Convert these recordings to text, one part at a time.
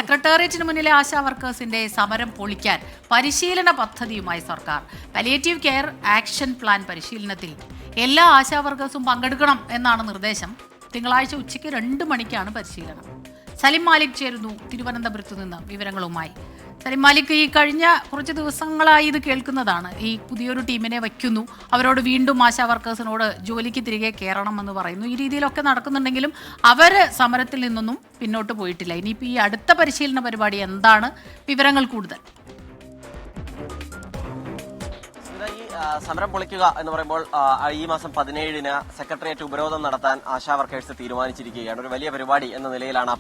സെക്രട്ടേറിയറ്റിന് മുന്നിലെ ആശാ വർക്കേഴ്സിന്റെ സമരം പൊളിക്കാൻ പരിശീലന പദ്ധതിയുമായി സർക്കാർ. പാലിയേറ്റീവ് കെയർ ആക്ഷൻ പ്ലാൻ പരിശീലനത്തിൽ എല്ലാ ആശാ വർക്കേഴ്സും പങ്കെടുക്കണം എന്നാണ് നിർദ്ദേശം. തിങ്കളാഴ്ച ഉച്ചയ്ക്ക് 2 മണിക്കാണ് പരിശീലനം. സലിം മാലിക് ചേരുന്നു തിരുവനന്തപുരത്ത് നിന്ന് വിവരങ്ങളുമായി. സലിം മാലിക്, ഈ കഴിഞ്ഞ കുറച്ച് ദിവസങ്ങളായി ഇത് കേൾക്കുന്നതാണ്. ഈ പുതിയൊരു ടീമിനെ വയ്ക്കുന്നു, അവരോട് വീണ്ടും ആശാ വർക്കേഴ്സിനോട് ജോലിക്ക് തിരികെ കയറണമെന്ന് പറയുന്നു. ഈ രീതിയിലൊക്കെ നടക്കുന്നുണ്ടെങ്കിലും അവർ സമരത്തിൽ നിന്നൊന്നും പിന്നോട്ട് പോയിട്ടില്ല. ഇനിയിപ്പോൾ ഈ അടുത്ത പരിശീലന പരിപാടി എന്താണ്? വിവരങ്ങൾ കൂടുതൽ. സമരം പൊളിക്കുക എന്ന് പറയുമ്പോൾ ഈ മാസം 17-ന് സെക്രട്ടേറിയറ്റ് ഉപരോധം നടത്താൻ ആശാ വർക്കേഴ്സ് തീരുമാനിച്ചിരിക്കുകയാണ്. ഒരു വലിയ പരിപാടി എന്ന നിലയിലാണ്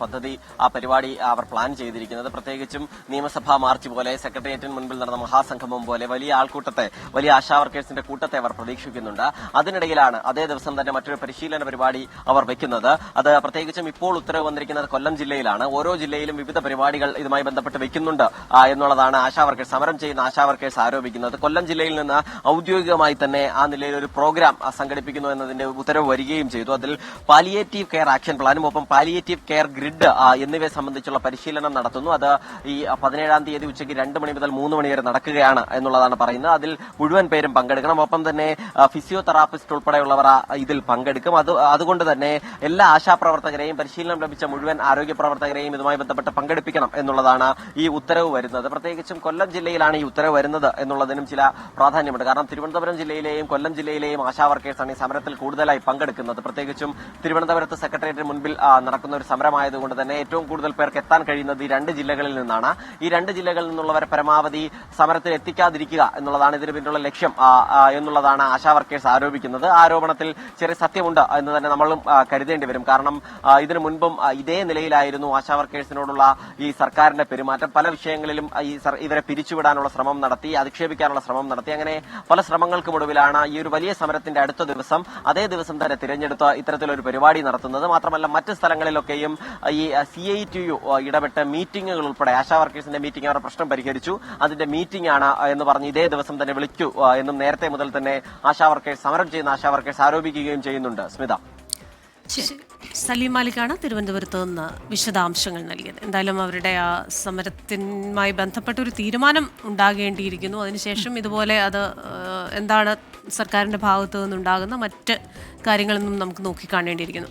ആ പരിപാടി അവർ പ്ലാൻ ചെയ്തിരിക്കുന്നത്. പ്രത്യേകിച്ചും നിയമസഭാ മാർച്ച് പോലെ, സെക്രട്ടേറിയറ്റിന് മുൻപിൽ നടന്ന മഹാസംഗമം പോലെ വലിയ ആൾക്കൂട്ടത്തെ, വലിയ ആശാ വർക്കേഴ്സിന്റെ കൂട്ടത്തെ അവർ പ്രതീക്ഷിക്കുന്നുണ്ട്. അതിനിടയിലാണ് അതേ ദിവസം തന്നെ മറ്റൊരു പരിശീലന പരിപാടി അവർ വെക്കുന്നത്. അത് പ്രത്യേകിച്ചും ഇപ്പോൾ ഉത്തരവ് വന്നിരിക്കുന്നത് കൊല്ലം ജില്ലയിലാണ്. ഓരോ ജില്ലയിലും വിവിധ പരിപാടികൾ ഇതുമായി ബന്ധപ്പെട്ട് വെക്കുന്നുണ്ട് എന്നുള്ളതാണ് ആശാ വർക്കേഴ്സ്, സമരം ചെയ്യുന്ന ആശാ വർക്കേഴ്സ് ആരോപിക്കുന്നത്. കൊല്ലം ജില്ലയിൽ നിന്ന് ഔദ്യോഗികമായി തന്നെ ആ നിലയിൽ ഒരു പ്രോഗ്രാം സംഘടിപ്പിക്കുന്നു എന്നതിന്റെ ഉത്തരവ് വരികയും ചെയ്തു. അതിൽ പാലിയേറ്റീവ് കെയർ ആക്ഷൻ പ്ലാനും ഒപ്പം പാലിയേറ്റീവ് കെയർ ഗ്രിഡ് എന്നിവയെ സംബന്ധിച്ചുള്ള പരിശീലനം നടത്തുന്നു. അത് ഈ 17-ാം തീയതി ഉച്ചയ്ക്ക് 2 മണി മുതൽ 3 മണി വരെ നടക്കുകയാണ് എന്നുള്ളതാണ് പറയുന്നത്. അതിൽ മുഴുവൻ പേരും പങ്കെടുക്കണം. ഒപ്പം തന്നെ ഫിസിയോതെറാപ്പിസ്റ്റ് ഉൾപ്പെടെയുള്ളവർ ഇതിൽ പങ്കെടുക്കും. അതുകൊണ്ട് തന്നെ എല്ലാ ആശാപ്രവർത്തകരെയും, പരിശീലനം ലഭിച്ച മുഴുവൻ ആരോഗ്യ പ്രവർത്തകരെയും ഇതുമായി ബന്ധപ്പെട്ട് പങ്കെടുപ്പിക്കണം എന്നുള്ളതാണ് ഈ ഉത്തരവ് വരുന്നത്. പ്രത്യേകിച്ചും കൊല്ലം ജില്ലയിലാണ് ഈ ഉത്തരവ് വരുന്നത് എന്നുള്ളതിനും ചില പ്രാധാന്യമുണ്ട്. കാരണം തിരുവനന്തപുരം ജില്ലയിലെയും കൊല്ലം ജില്ലയിലെയും ആശാ വർക്കേഴ്സാണ് ഈ സമരത്തിൽ കൂടുതലായി പങ്കെടുക്കുന്നത്. പ്രത്യേകിച്ചും തിരുവനന്തപുരത്ത് സെക്രട്ടേറിയറ്റിന് മുൻപിൽ നടക്കുന്ന ഒരു സമരമായതുകൊണ്ട് തന്നെ ഏറ്റവും കൂടുതൽ പേർക്ക് എത്താൻ കഴിയുന്നത് ഈ 2 ജില്ലകളിൽ നിന്നാണ്. ഈ 2 ജില്ലകളിൽ നിന്നുള്ളവരെ പരമാവധി സമരത്തിൽ എത്തിക്കാതിരിക്കുക എന്നുള്ളതാണ് ഇതിന് പിന്നിലുള്ള ലക്ഷ്യം എന്നുള്ളതാണ് ആശാ വർക്കേഴ്സ് ആരോപിക്കുന്നത്. ആരോപണത്തിൽ ചെറിയ സത്യമുണ്ട് എന്ന് തന്നെ നമ്മളും കരുതേണ്ടി വരും. കാരണം ഇതിനു മുൻപും ഇതേ നിലയിലായിരുന്നു ആശാ വർക്കേഴ്സിനോടുള്ള ഈ സർക്കാരിന്റെ പെരുമാറ്റം. പല വിഷയങ്ങളിലും ഇവരെ പിരിച്ചുവിടാനുള്ള ശ്രമം നടത്തി, അധിക്ഷേപിക്കാനുള്ള ശ്രമം നടത്തി. അങ്ങനെ പല ശ്രമങ്ങൾക്കുമൊടുവിലാണ് ഈ ഒരു വലിയ സമരത്തിന്റെ അടുത്ത ദിവസം, അതേ ദിവസം തന്നെ തിരഞ്ഞെടുത്ത് ഇത്തരത്തിലൊരു പരിപാടി നടത്തുന്നത്. മാത്രമല്ല മറ്റ് സ്ഥലങ്ങളിലൊക്കെയും ഈ CITU ഇടപെട്ട് മീറ്റിംഗുകൾ ഉൾപ്പെടെ, ആശാ വർക്കേഴ്സിന്റെ മീറ്റിംഗ്, അവരുടെ പ്രശ്നം പരിഹരിച്ചു, അതിന്റെ മീറ്റിംഗ് ആണ് എന്ന് പറഞ്ഞ് ഇതേ ദിവസം തന്നെ വിളിക്കൂ എന്നും നേരത്തെ മുതൽ തന്നെ ആശാ വർക്കേഴ്സ്, സമരം ചെയ്യുന്ന ആശാ വർക്കേഴ്സ് ആരോപിക്കുകയും ചെയ്യുന്നുണ്ട്. സ്മിത. സലീം മാലിക്കാണ് തിരുവനന്തപുരത്ത് നിന്ന് വിശദാംശങ്ങൾ നൽകിയത്. എന്തായാലും അവരുടെ ആ സമരത്തിനുമായി ബന്ധപ്പെട്ട ഒരു തീരുമാനം ഉണ്ടാകേണ്ടിയിരിക്കുന്നു. അതിനുശേഷം ഇതുപോലെ അത് എന്താണ് സർക്കാരിൻ്റെ ഭാഗത്തു നിന്നുണ്ടാകുന്ന മറ്റ് കാര്യങ്ങളെന്നും നമുക്ക് നോക്കിക്കാണേണ്ടിയിരിക്കുന്നു.